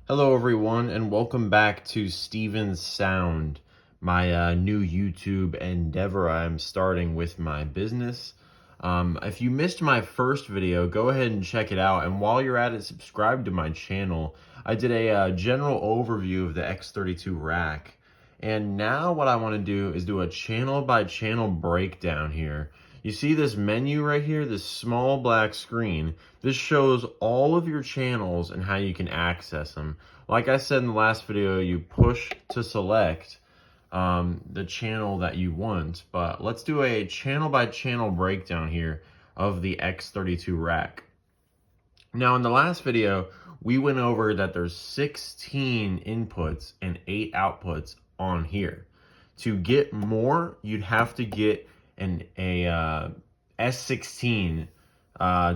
Hello everyone and welcome back to Steven's Sound, my new YouTube endeavor I'm starting with my business. If you missed my first video, go ahead and check it out, and while you're at it, subscribe to my channel. I did a general overview of the X32 rack, and now what I want to do is do a channel by channel breakdown here. You see this menu right here, this small black screen? This shows all of your channels and how you can access them. Like I said in the last video, you push to select the channel that you want, but let's do a channel by channel breakdown here of the X32 rack. Now in the last video, we went over that there's 16 inputs and 8 outputs on here. To get more, you'd have to get a S16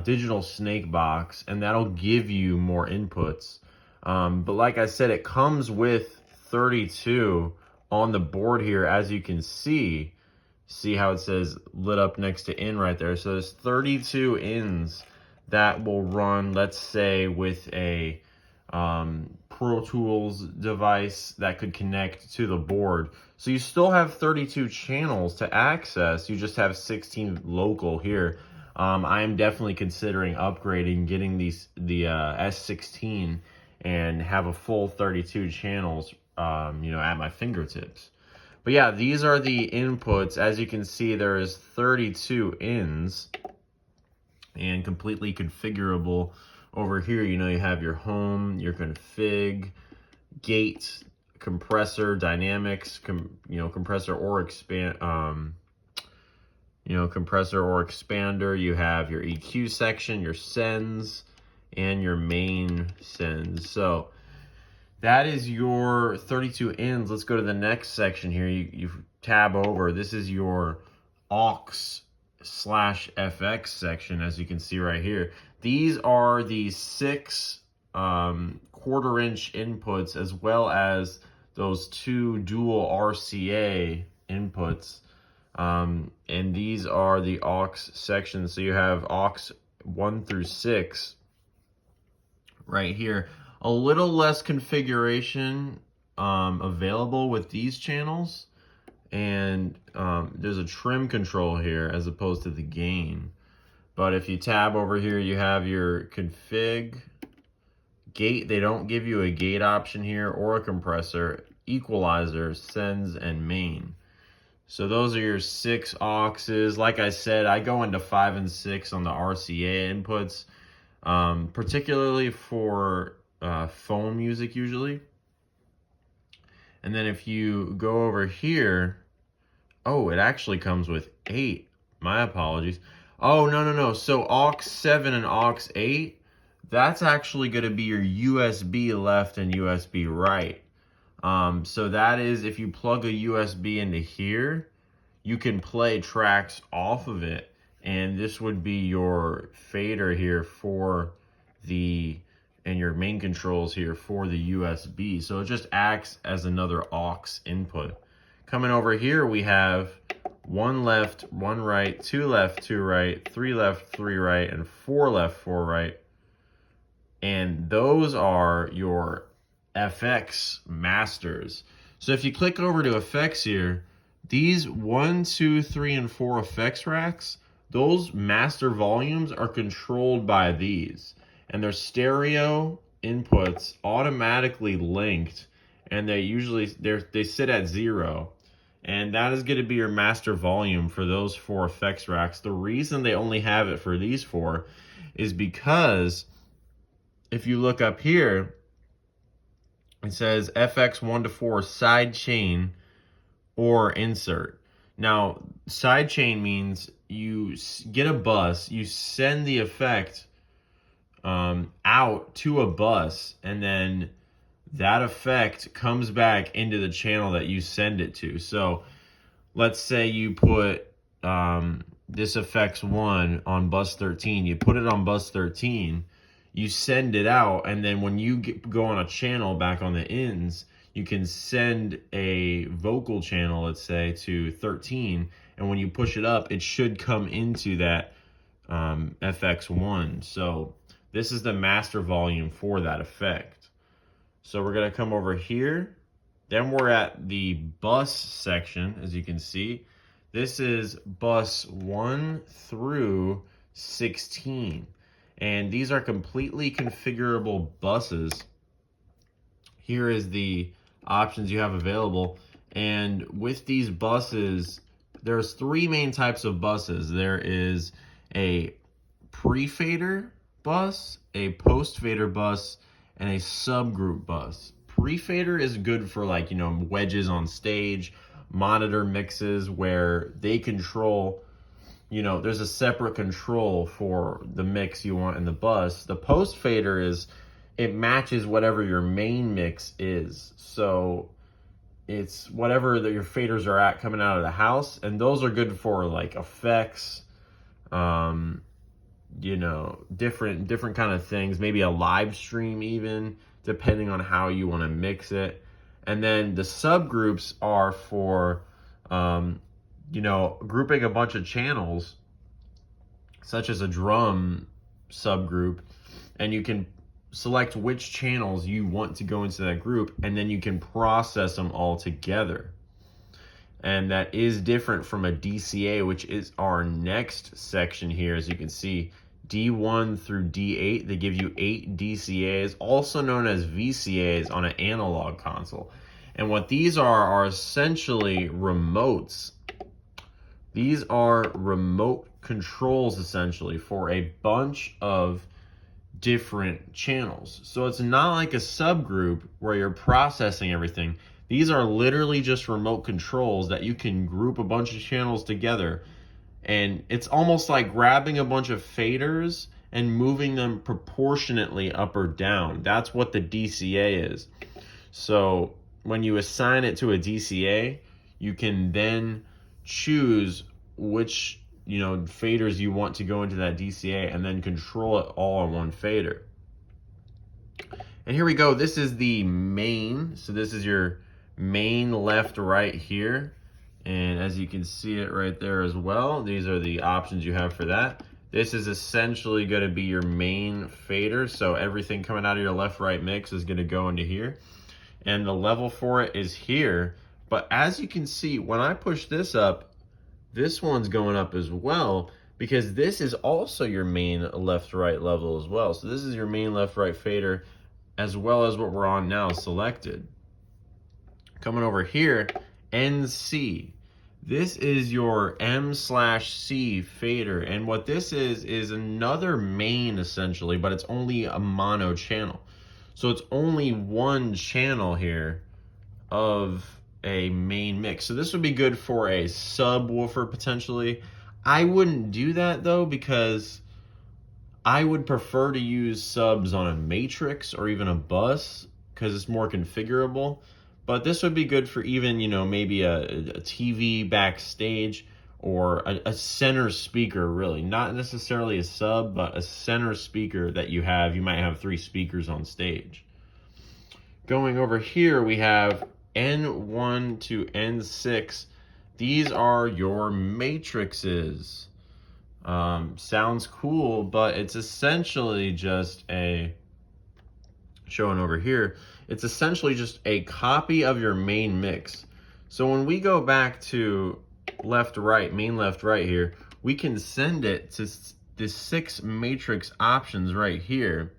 digital snake box, and that'll give you more inputs. But like I said, it comes with 32 on the board here, as you can see. See how it says lit up next to in right there? So there's 32 ins that will run, let's say, with a Pro Tools device that could connect to the board. So you still have 32 channels to access, you just have 16 local here. I am definitely considering upgrading, getting the S16 and have a full 32 channels, at my fingertips. But yeah, these are the inputs. As you can see, there is 32 ins and completely configurable. Over here, you have your home, your config, gate, compressor, dynamics, compressor or compressor or expander. You have your EQ section, your sends, and your main sends. So that is your 32 ins. Let's go to the next section here. You tab over. This is your aux/FX section, as you can see right here. These are the 6 quarter-inch inputs, as well as those 2 dual RCA inputs. And these are the aux sections. So you have aux 1 through 6 right here. A little less configuration available with these channels, and there's a trim control here as opposed to the gain. But if you tab over here, you have your config, gate. They don't give you a gate option here or a compressor, equalizer, sends, and main. So those are your 6 auxes. Like I said, I go into 5 and 6 on the RCA inputs, particularly for phone music usually. And then if you go over here, oh, it actually comes with 8. My apologies. Oh, no. So aux 7 and aux 8, that's actually going to be your USB left and USB right. So that is, if you plug a USB into here, you can play tracks off of it. And this would be your fader here for and your main controls here for the USB. So it just acts as another aux input. Coming over here, we have 1 left, 1 right, 2 left, 2 right, 3 left, 3 right, and 4 left, 4 right. And those are your FX masters. So if you click over to effects here, these 1, 2, 3, and 4 effects racks, those master volumes are controlled by these. And their stereo inputs automatically linked, and they sit at 0. And that is going to be your master volume for those 4 effects racks. The reason they only have it for these 4 is because if you look up here, it says FX 1 to 4 side chain or insert. Now, side chain means you get a bus, you send the effect out to a bus, and then that effect comes back into the channel that you send it to. So let's say you put this effects 1 on bus 13, you put it on bus 13, you send it out, and then when you go on a channel back on the ins, you can send a vocal channel, let's say, to 13, and when you push it up, it should come into that FX1. So this is the master volume for that effect. So we're gonna come over here. Then we're at the bus section, as you can see. This is bus 1 through 16. And these are completely configurable buses. Here is the options you have available. And with these buses, there's 3 main types of buses. There is a pre-fader bus, a post-fader bus, and a subgroup bus. Pre-fader is good for, like, wedges on stage, monitor mixes where they control, there's a separate control for the mix you want in the bus. The post-fader it matches whatever your main mix is. So it's whatever your faders are at coming out of the house, and those are good for like effects, different kind of things, maybe a live stream even, depending on how you want to mix it. And then the subgroups are for, grouping a bunch of channels, such as a drum subgroup, and you can select which channels you want to go into that group, and then you can process them all together. And that is different from a DCA, which is our next section here. As you can see, D1 through D8, they give you 8 DCAs, also known as VCAs on an analog console. And what these are essentially remotes. These are remote controls, essentially, for a bunch of different channels. So it's not like a subgroup where you're processing everything. These are literally just remote controls that you can group a bunch of channels together. And it's almost like grabbing a bunch of faders and moving them proportionately up or down. That's what the DCA is. So when you assign it to a DCA, you can then choose which faders you want to go into that DCA and then control it all on one fader. And here we go. This is the main. So this is your main left right here. And as you can see it right there as well, these are the options you have for that. This is essentially going to be your main fader. So everything coming out of your left right mix is going to go into here. And the level for it is here. But as you can see, when I push this up, this one's going up as well, because this is also your main left-right level as well. So this is your main left-right fader, as well as what we're on now selected. Coming over here, NC. This is your M/C fader, and what this is another main essentially, but it's only a mono channel. So it's only one channel here of a main mix. So this would be good for a subwoofer potentially. I wouldn't do that though, because I would prefer to use subs on a matrix or even a bus because it's more configurable. But this would be good for even, maybe a TV backstage or a center speaker, really. Not necessarily a sub, but a center speaker that you have. You might have 3 speakers on stage. Going over here, we have N1 to N6. These are your matrices. Sounds cool, but it's essentially just showing over here, it's essentially just a copy of your main mix. So when we go back to left right, main left right here, we can send it to the 6 matrix options right here.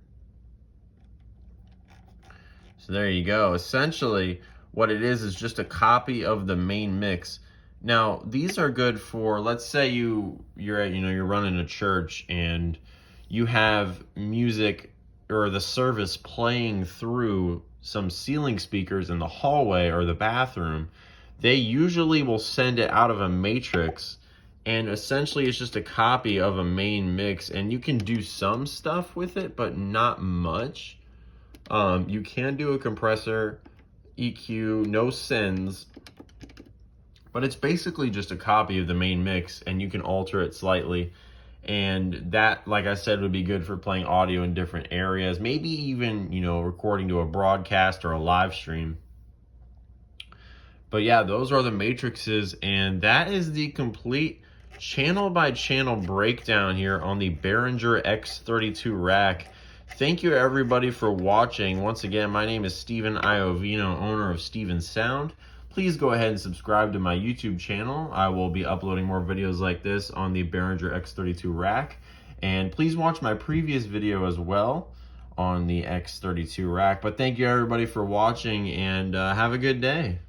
So there you go. Essentially, what it is just a copy of the main mix. Now, these are good for, let's say you're running a church and you have music or the service playing through some ceiling speakers in the hallway or the bathroom. They usually will send it out of a matrix, and essentially it's just a copy of a main mix, and you can do some stuff with it, but not much. You can do a compressor, EQ, no sends, but it's basically just a copy of the main mix, and you can alter it slightly. And that, like I said, would be good for playing audio in different areas, maybe even, recording to a broadcast or a live stream. But yeah, those are the matrices, and that is the complete channel by channel breakdown here on the Behringer X32 rack. Thank you everybody for watching. Once again, my name is Steven Iovino, owner of Steven Sound. Please go ahead and subscribe to my YouTube channel. I will be uploading more videos like this on the Behringer X32 rack. And please watch my previous video as well on the X32 rack. But thank you everybody for watching, and have a good day.